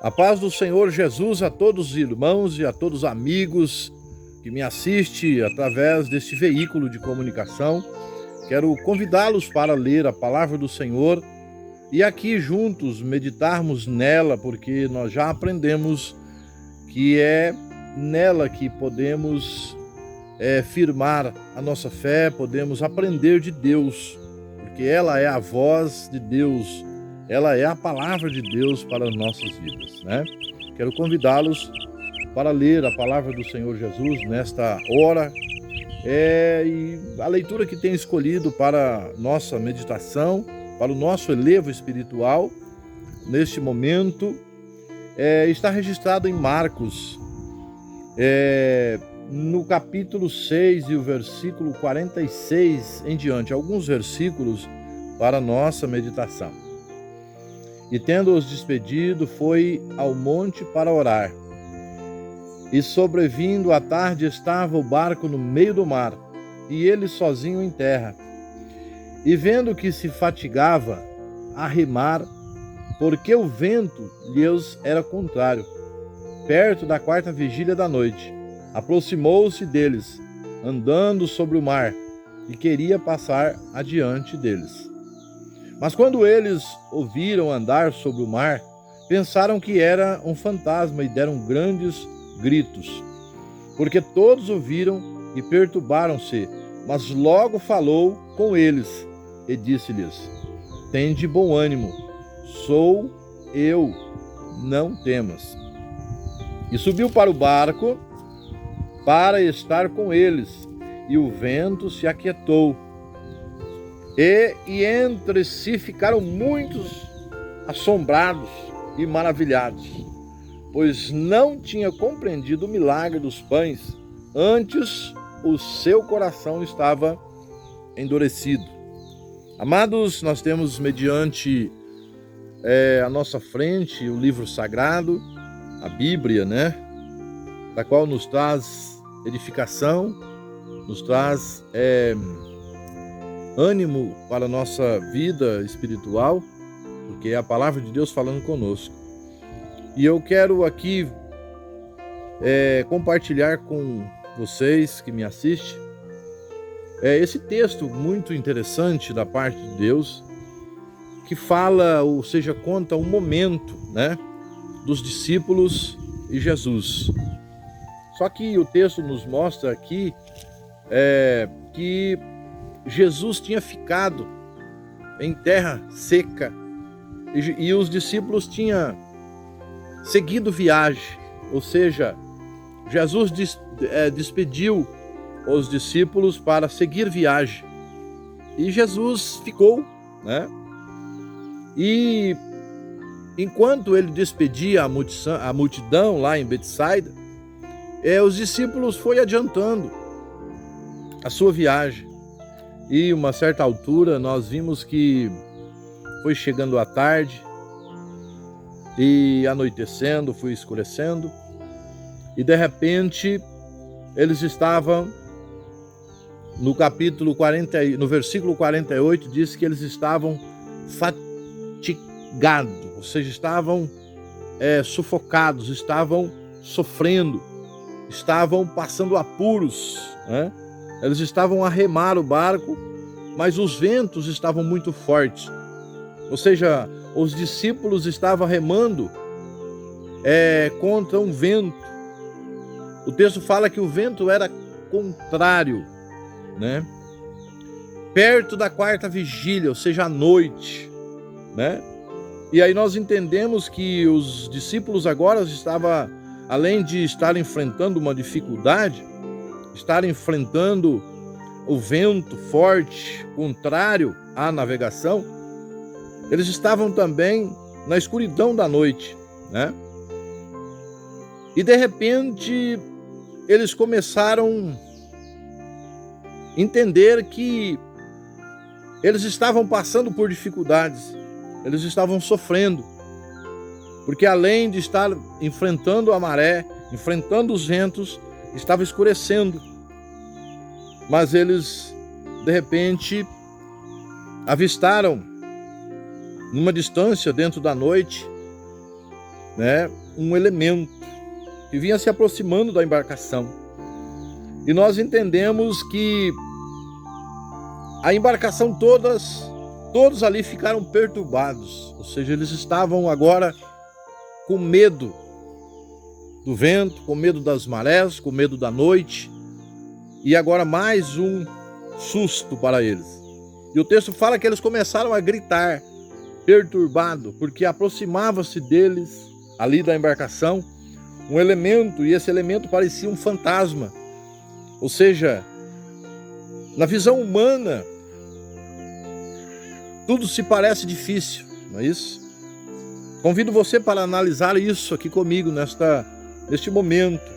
A paz do Senhor Jesus a todos os irmãos e a todos os amigos que me assistem através deste veículo de comunicação. Quero convidá-los para ler a palavra do Senhor e aqui juntos meditarmos nela, porque nós já aprendemos que é nela que podemos firmar a nossa fé, podemos aprender de Deus, porque ela é a voz de Deus, ela é a palavra de Deus para as nossas vidas, né? Quero convidá-los para ler a palavra do Senhor Jesus nesta hora, e a leitura que tenho escolhido para nossa meditação, para o nosso elevo espiritual, neste momento, está registrado em Marcos, no capítulo 6 e o versículo 46 em diante, alguns versículos para nossa meditação. E tendo-os despedido, foi ao monte para orar. E sobrevindo à tarde, estava o barco no meio do mar, e ele sozinho em terra. E vendo que se fatigava a remar, porque o vento lhes era contrário, perto da 4ª vigília da noite, aproximou-se deles, andando sobre o mar, e queria passar adiante deles. Mas quando eles ouviram andar sobre o mar, pensaram que era um fantasma e deram grandes gritos, porque todos ouviram e perturbaram-se. Mas logo falou com eles e disse-lhes: tende bom ânimo, sou eu, não temas. E subiu para o barco para estar com eles, e o vento se aquietou. E entre si ficaram muitos assombrados e maravilhados, pois não tinha compreendido o milagre dos pães, antes o seu coração estava endurecido. Amados, nós temos mediante a nossa frente o livro sagrado, a Bíblia, né? Da qual nos traz edificação, nos traz ânimo para a nossa vida espiritual, porque é a palavra de Deus falando conosco. E eu quero aqui compartilhar com vocês que me assistem esse texto muito interessante da parte de Deus, que fala, ou seja, conta um momento, né, dos discípulos e Jesus. Só que o texto nos mostra aqui que Jesus tinha ficado em terra seca e os discípulos tinham seguido viagem, ou seja, Jesus despediu os discípulos para seguir viagem e Jesus ficou, né? E enquanto ele despedia a multidão lá em Betsaida, os discípulos foram adiantando a sua viagem. E uma certa altura nós vimos que foi chegando a tarde e anoitecendo, foi escurecendo, e de repente eles estavam no capítulo 40, no versículo 48, diz que eles estavam fatigados, ou seja, estavam sufocados, estavam sofrendo, estavam passando apuros, né? Eles estavam a remar o barco, mas os ventos estavam muito fortes. Ou seja, os discípulos estavam remando contra um vento. O texto fala que o vento era contrário, né? Perto da 4ª vigília, ou seja, à noite, né? E aí nós entendemos que os discípulos agora estavam, além de estar enfrentando uma dificuldade, estar enfrentando o vento forte, contrário à navegação, eles estavam também na escuridão da noite, né? E de repente eles começaram a entender que eles estavam passando por dificuldades, eles estavam sofrendo, porque além de estar enfrentando a maré, enfrentando os ventos, estava escurecendo. Mas eles, de repente, avistaram, numa distância dentro da noite, né, um elemento que vinha se aproximando da embarcação. E nós entendemos que a embarcação todos ali ficaram perturbados, ou seja, eles estavam agora com medo do vento, com medo das marés, com medo da noite, e agora mais um susto para eles. E o texto fala que eles começaram a gritar, perturbado, porque aproximava-se deles, ali da embarcação, um elemento, e esse elemento parecia um fantasma. Ou seja, na visão humana, tudo se parece difícil, não é isso? Convido você para analisar isso aqui comigo neste momento.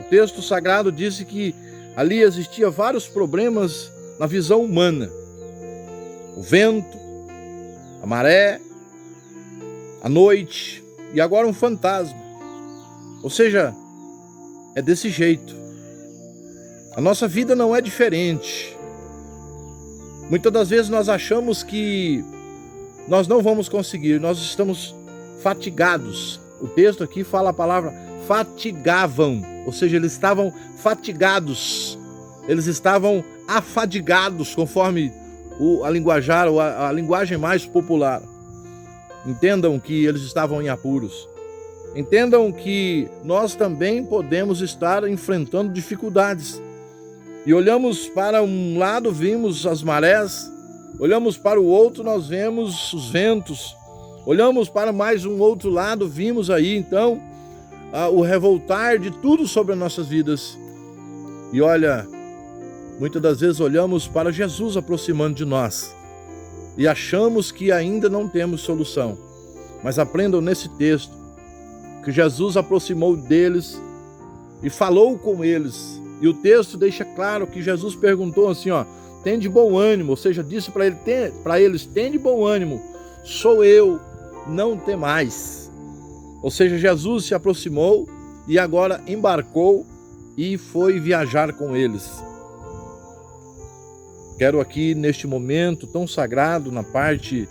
O texto sagrado disse que ali existia vários problemas na visão humana. O vento, a maré, a noite e agora um fantasma. Ou seja, é desse jeito. A nossa vida não é diferente. Muitas das vezes nós achamos que nós não vamos conseguir, nós estamos fatigados. O texto aqui fala a palavra fatigavam, ou seja, eles estavam fatigados, eles estavam afadigados, conforme a linguagem mais popular. Entendam que eles estavam em apuros. Entendam que nós também podemos estar enfrentando dificuldades. E olhamos para um lado, vimos as marés, olhamos para o outro, nós vemos os ventos, olhamos para mais um outro lado, vimos aí então o revoltar de tudo sobre as nossas vidas. E olha, muitas das vezes olhamos para Jesus aproximando de nós e achamos que ainda não temos solução. Mas aprendam nesse texto que Jesus aproximou deles e falou com eles. E o texto deixa claro que Jesus perguntou assim, tem de bom ânimo, ou seja, disse para eles, tem de bom ânimo, sou eu, não temais. Ou seja, Jesus se aproximou e agora embarcou e foi viajar com eles. Quero aqui neste momento tão sagrado da parte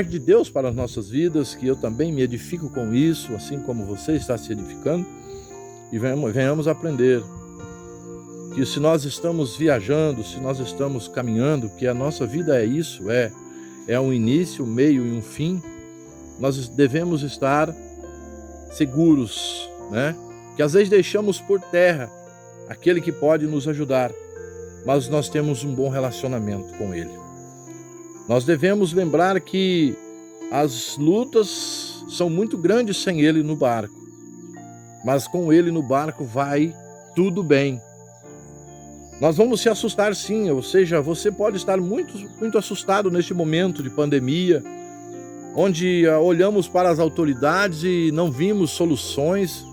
de Deus para as nossas vidas, que eu também me edifico com isso, assim como você está se edificando, e venhamos aprender que se nós estamos viajando, se nós estamos caminhando, que a nossa vida é isso, é um início, um meio e um fim, nós devemos estar seguros, né? Que às vezes deixamos por terra aquele que pode nos ajudar, mas nós temos um bom relacionamento com Ele. Nós devemos lembrar que as lutas são muito grandes sem Ele no barco, mas com Ele no barco vai tudo bem. Nós vamos se assustar sim, ou seja, você pode estar muito, muito assustado neste momento de pandemia, onde olhamos para as autoridades e não vimos soluções,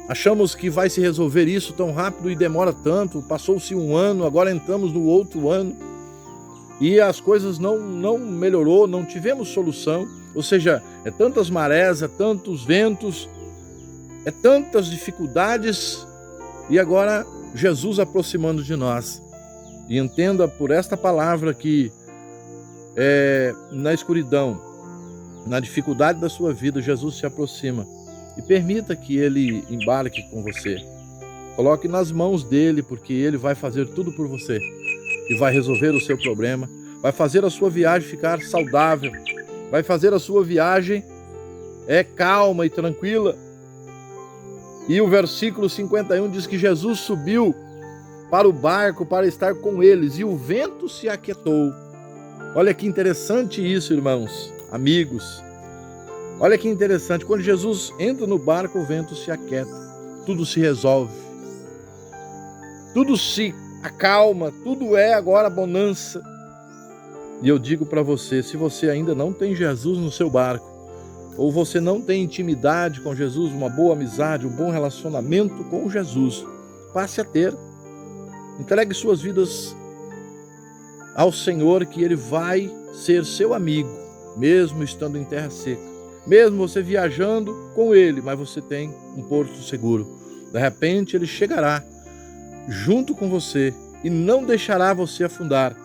achamos que vai se resolver isso tão rápido e demora tanto, passou-se um ano, agora entramos no outro ano e as coisas não melhorou, não tivemos solução, ou seja, é tantas marés, é tantos ventos, é tantas dificuldades e agora Jesus aproximando de nós. E entenda por esta palavra que na escuridão, na dificuldade da sua vida, Jesus se aproxima e permita que Ele embarque com você. Coloque nas mãos dele, porque Ele vai fazer tudo por você e vai resolver o seu problema, vai fazer a sua viagem ficar saudável, vai fazer a sua viagem calma e tranquila. E o versículo 51 diz que Jesus subiu para o barco para estar com eles e o vento se aquietou. Olha que interessante isso, irmãos, amigos. Olha que interessante, quando Jesus entra no barco, o vento se aquieta, tudo se resolve, tudo se acalma, tudo é agora bonança. E eu digo para você, se você ainda não tem Jesus no seu barco, ou você não tem intimidade com Jesus, uma boa amizade, um bom relacionamento com Jesus, passe a ter. Entregue suas vidas ao Senhor, que Ele vai ser seu amigo, mesmo estando em terra seca. Mesmo você viajando com Ele, mas você tem um porto seguro. De repente Ele chegará junto com você e não deixará você afundar.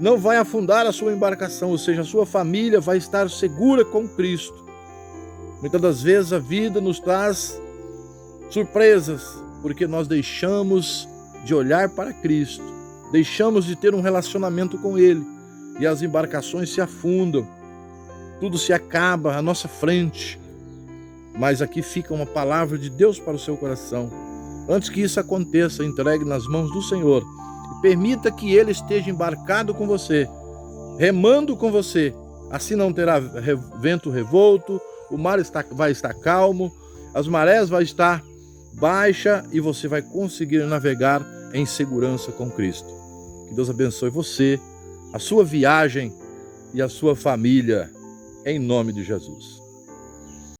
Não vai afundar a sua embarcação, ou seja, a sua família vai estar segura com Cristo. Muitas das vezes a vida nos traz surpresas, porque nós deixamos de olhar para Cristo, deixamos de ter um relacionamento com Ele, e as embarcações se afundam, tudo se acaba à nossa frente. Mas aqui fica uma palavra de Deus para o seu coração. Antes que isso aconteça, entregue nas mãos do Senhor e permita que Ele esteja embarcado com você, remando com você. Assim não terá vento revolto, o mar vai estar calmo, as marés vão estar baixa e você vai conseguir navegar em segurança com Cristo. Que Deus abençoe você, a sua viagem e a sua família, em nome de Jesus.